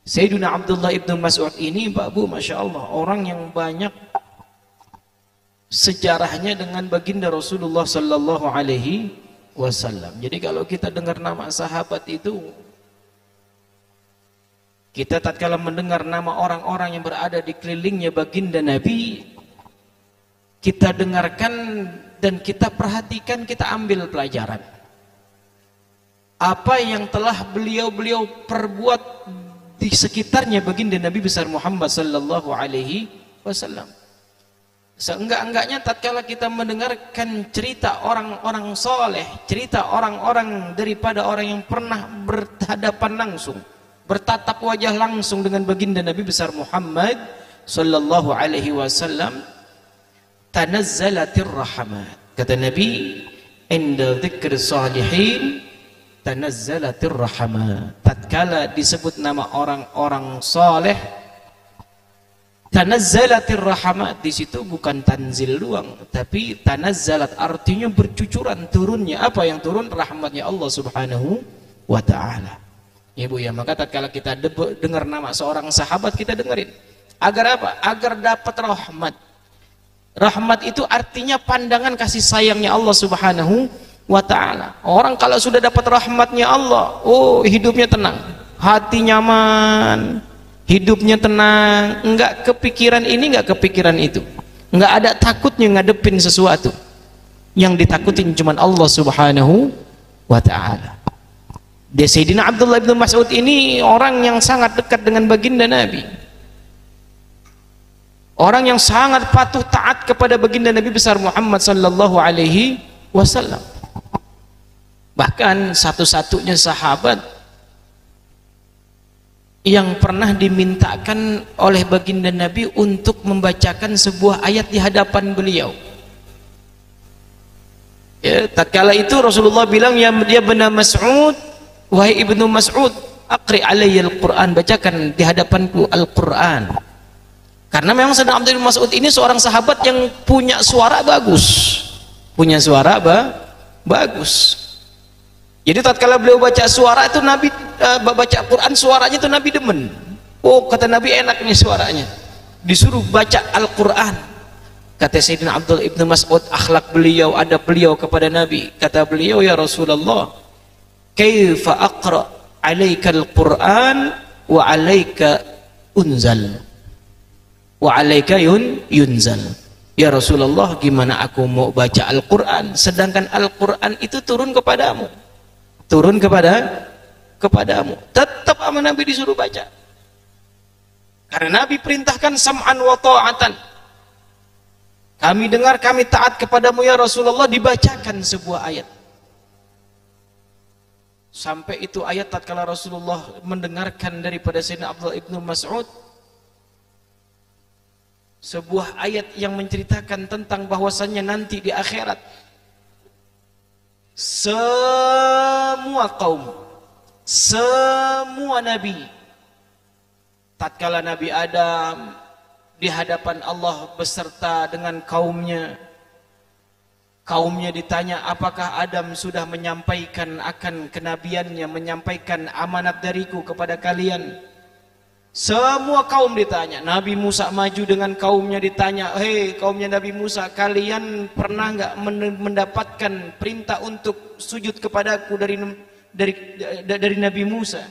Sayyidina Abdullah ibnu Mas'ud ini, Pak Bu, Masya Allah, orang yang banyak sejarahnya dengan baginda Rasulullah Sallallahu Alaihi Wasallam. Jadi kalau kita dengar nama sahabat itu, kita tatkala mendengar nama orang-orang yang berada di kelilingnya baginda Nabi, kita dengarkan dan kita perhatikan, kita ambil pelajaran. Apa yang telah beliau-beliau perbuat di sekitarnya baginda Nabi besar Muhammad Sallallahu Alaihi Wasallam. Seenggak-enggaknya tatkala kita mendengarkan cerita orang-orang soleh, cerita orang-orang daripada orang yang pernah berhadapan langsung, bertatap wajah langsung dengan baginda Nabi besar Muhammad Sallallahu Alaihi Wasallam, tanazzalatir rahmat. Kata Nabi, inda dzikr salihin tanazzalatir rahmat. Tatkala disebut nama orang-orang saleh, tanazzalatir rahmat, di situ bukan tanzil doang, tapi tanazzalat artinya bercucuran, turunnya. Apa yang turun? Rahmatnya Allah Subhanahu wa taala. Ibu ya, maka tatkala kita dengar nama seorang sahabat, kita dengerin. Agar apa? Agar dapat rahmat. Rahmat itu artinya pandangan kasih sayangnya Allah Subhanahu wa ta'ala. Orang kalau sudah dapat rahmatnya Allah, oh hidupnya tenang, hati nyaman, hidupnya tenang, enggak kepikiran ini, enggak kepikiran itu, enggak ada takutnya ngadepin sesuatu. Yang ditakutin cuma Allah Subhanahu wa ta'ala. Dia Sayyidina Abdullah bin Mas'ud ini orang yang sangat dekat dengan baginda Nabi, orang yang sangat patuh taat kepada baginda Nabi besar Muhammad Sallallahu Alaihi Wasallam. Bahkan satu-satunya sahabat yang pernah dimintakan oleh baginda Nabi untuk membacakan sebuah ayat di hadapan beliau. Ya, tatkala itu Rasulullah bilang, ya ibnu Mas'ud, wahai ibnu Mas'ud, aqri alayya al-Quran, bacakan di hadapanku Al-Quran. Karena memang Sayyidina Abdullah bin Mas'ud ini seorang sahabat yang punya suara bagus, punya suara bagus. Jadi tatkala beliau baca suara itu Nabi, baca Quran suaranya itu Nabi demen. Oh, kata Nabi, enak nih suaranya. Disuruh baca Al-Quran. Kata Sayyidina Abdullah ibnu Mas'ud, akhlak beliau, adab beliau kepada Nabi. Kata beliau, ya Rasulullah, kaifa aqra alaika Al-Quran wa alaika unzal wa alaika yunzal. Ya Rasulullah, gimana aku mau baca Al-Quran sedangkan Al-Quran itu turun kepadamu, turun kepadamu. Tetap sama Nabi disuruh baca, karena Nabi perintahkan sam'an wa ta'atan, kami dengar, kami taat kepadamu ya Rasulullah. Dibacakan sebuah ayat, sampai itu ayat tatkala Rasulullah mendengarkan daripada Sayyidina Abdullah ibnu Mas'ud, sebuah ayat yang menceritakan tentang bahwasannya nanti di akhirat semua kaum, semua nabi, tatkala Nabi Adam di hadapan Allah beserta dengan kaumnya, kaumnya ditanya, apakah Adam sudah menyampaikan akan kenabiannya, menyampaikan amanat dariku kepada kalian? Semua kaum ditanya. Nabi Musa maju dengan kaumnya, ditanya, hei kaumnya Nabi Musa, kalian pernah nggak mendapatkan perintah untuk sujud kepadaku dari Nabi Musa?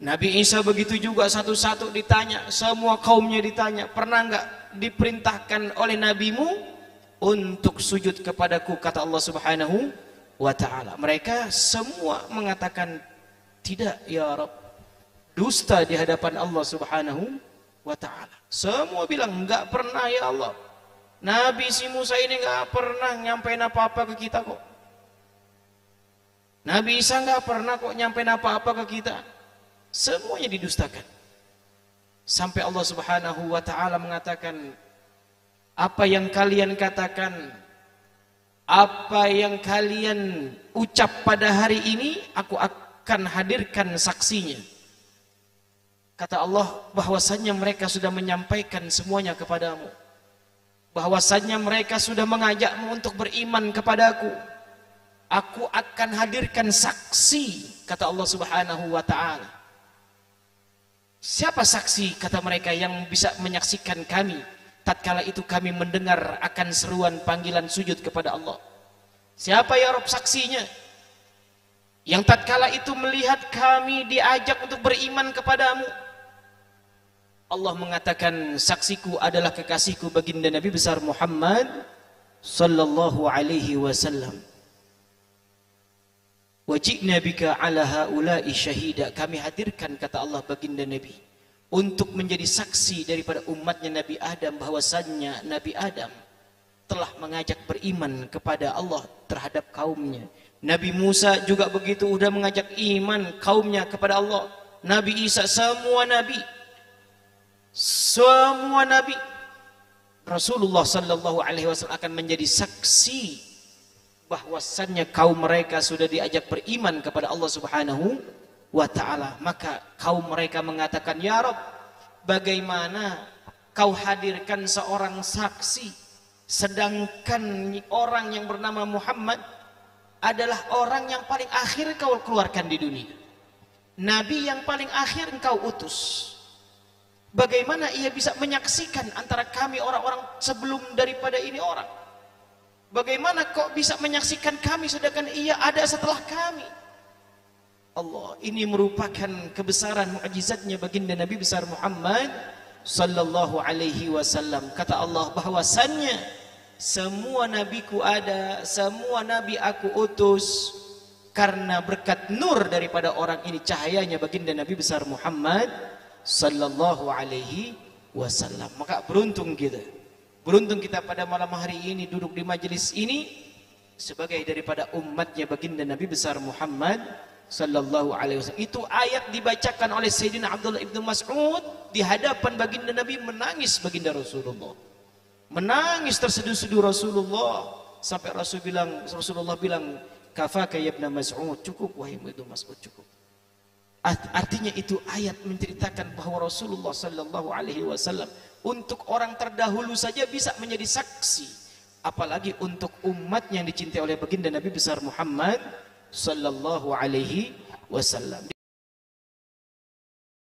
Nabi Isa begitu juga, satu-satu ditanya, semua kaumnya ditanya, pernah nggak diperintahkan oleh nabimu untuk sujud kepadaku? Kata Allah Subhanahu wa ta'ala, mereka semua mengatakan tidak ya Rabb, dusta di hadapan Allah Subhanahu wa ta'ala. Semua bilang enggak pernah ya Allah, Nabi si Musa ini enggak pernah nyampein apa-apa ke kita kok, Nabi Isa enggak pernah kok nyampein apa-apa ke kita. Semuanya didustakan, sampai Allah Subhanahu wa ta'ala mengatakan, apa yang kalian katakan, apa yang kalian ucap pada hari ini, aku akan hadirkan saksinya. Kata Allah, bahwasannya mereka sudah menyampaikan semuanya kepadamu, bahwasannya mereka sudah mengajakmu untuk beriman kepadaku, aku akan hadirkan saksi, kata Allah Subhanahu wa ta'ala. Siapa saksi, kata mereka, yang bisa menyaksikan kami tatkala itu kami mendengar akan seruan panggilan sujud kepada Allah? Siapa ya Rabb saksinya yang tatkala itu melihat kami diajak untuk beriman kepadamu? Allah mengatakan, saksiku adalah kekasihku baginda Nabi besar Muhammad sallallahu alaihi wasallam. Wajibna bika ala haula'i syahida. Kami hadirkan, kata Allah, baginda Nabi untuk menjadi saksi daripada umatnya Nabi Adam, bahwasannya Nabi Adam telah mengajak beriman kepada Allah terhadap kaumnya. Nabi Musa juga begitu, udah mengajak iman kaumnya kepada Allah. Nabi Isa, semua nabi Rasulullah sallallahu alaihi wasallam akan menjadi saksi bahwasannya kaum mereka sudah diajak beriman kepada Allah Subhanahu wa ta'ala. Maka kaum mereka mengatakan, ya Rabb, bagaimana kau hadirkan seorang saksi sedangkan orang yang bernama Muhammad adalah orang yang paling akhir kau keluarkan di dunia, nabi yang paling akhir engkau utus. Bagaimana ia bisa menyaksikan antara kami orang-orang sebelum daripada ini orang? Bagaimana kok bisa menyaksikan kami sedangkan ia ada setelah kami? Allah, ini merupakan kebesaran mukjizatnya baginda Nabi besar Muhammad sallallahu alaihi wasallam. Kata Allah bahwasannya semua nabiku ada, semua nabi aku utus karena berkat nur daripada orang ini, cahayanya baginda Nabi besar Muhammad sallallahu alaihi wasallam. Maka beruntung kita pada malam hari ini duduk di majelis ini sebagai daripada umatnya baginda Nabi besar Muhammad sallallahu alaihi wasallam. Itu ayat dibacakan oleh Sayyidina Abdullah ibnu Mas'ud di hadapan baginda Nabi, menangis baginda Rasulullah, menangis terseduh-seduh Rasulullah, sampai Rasulullah bilang, kafaka ya ibnu Mas'ud, cukup wahai ibnu Mas'ud, cukup. Artinya itu ayat menceritakan bahwa Rasulullah sallallahu alaihi wasallam untuk orang terdahulu saja bisa menjadi saksi, apalagi untuk umat yang dicintai oleh baginda Nabi besar Muhammad sallallahu alaihi wasallam.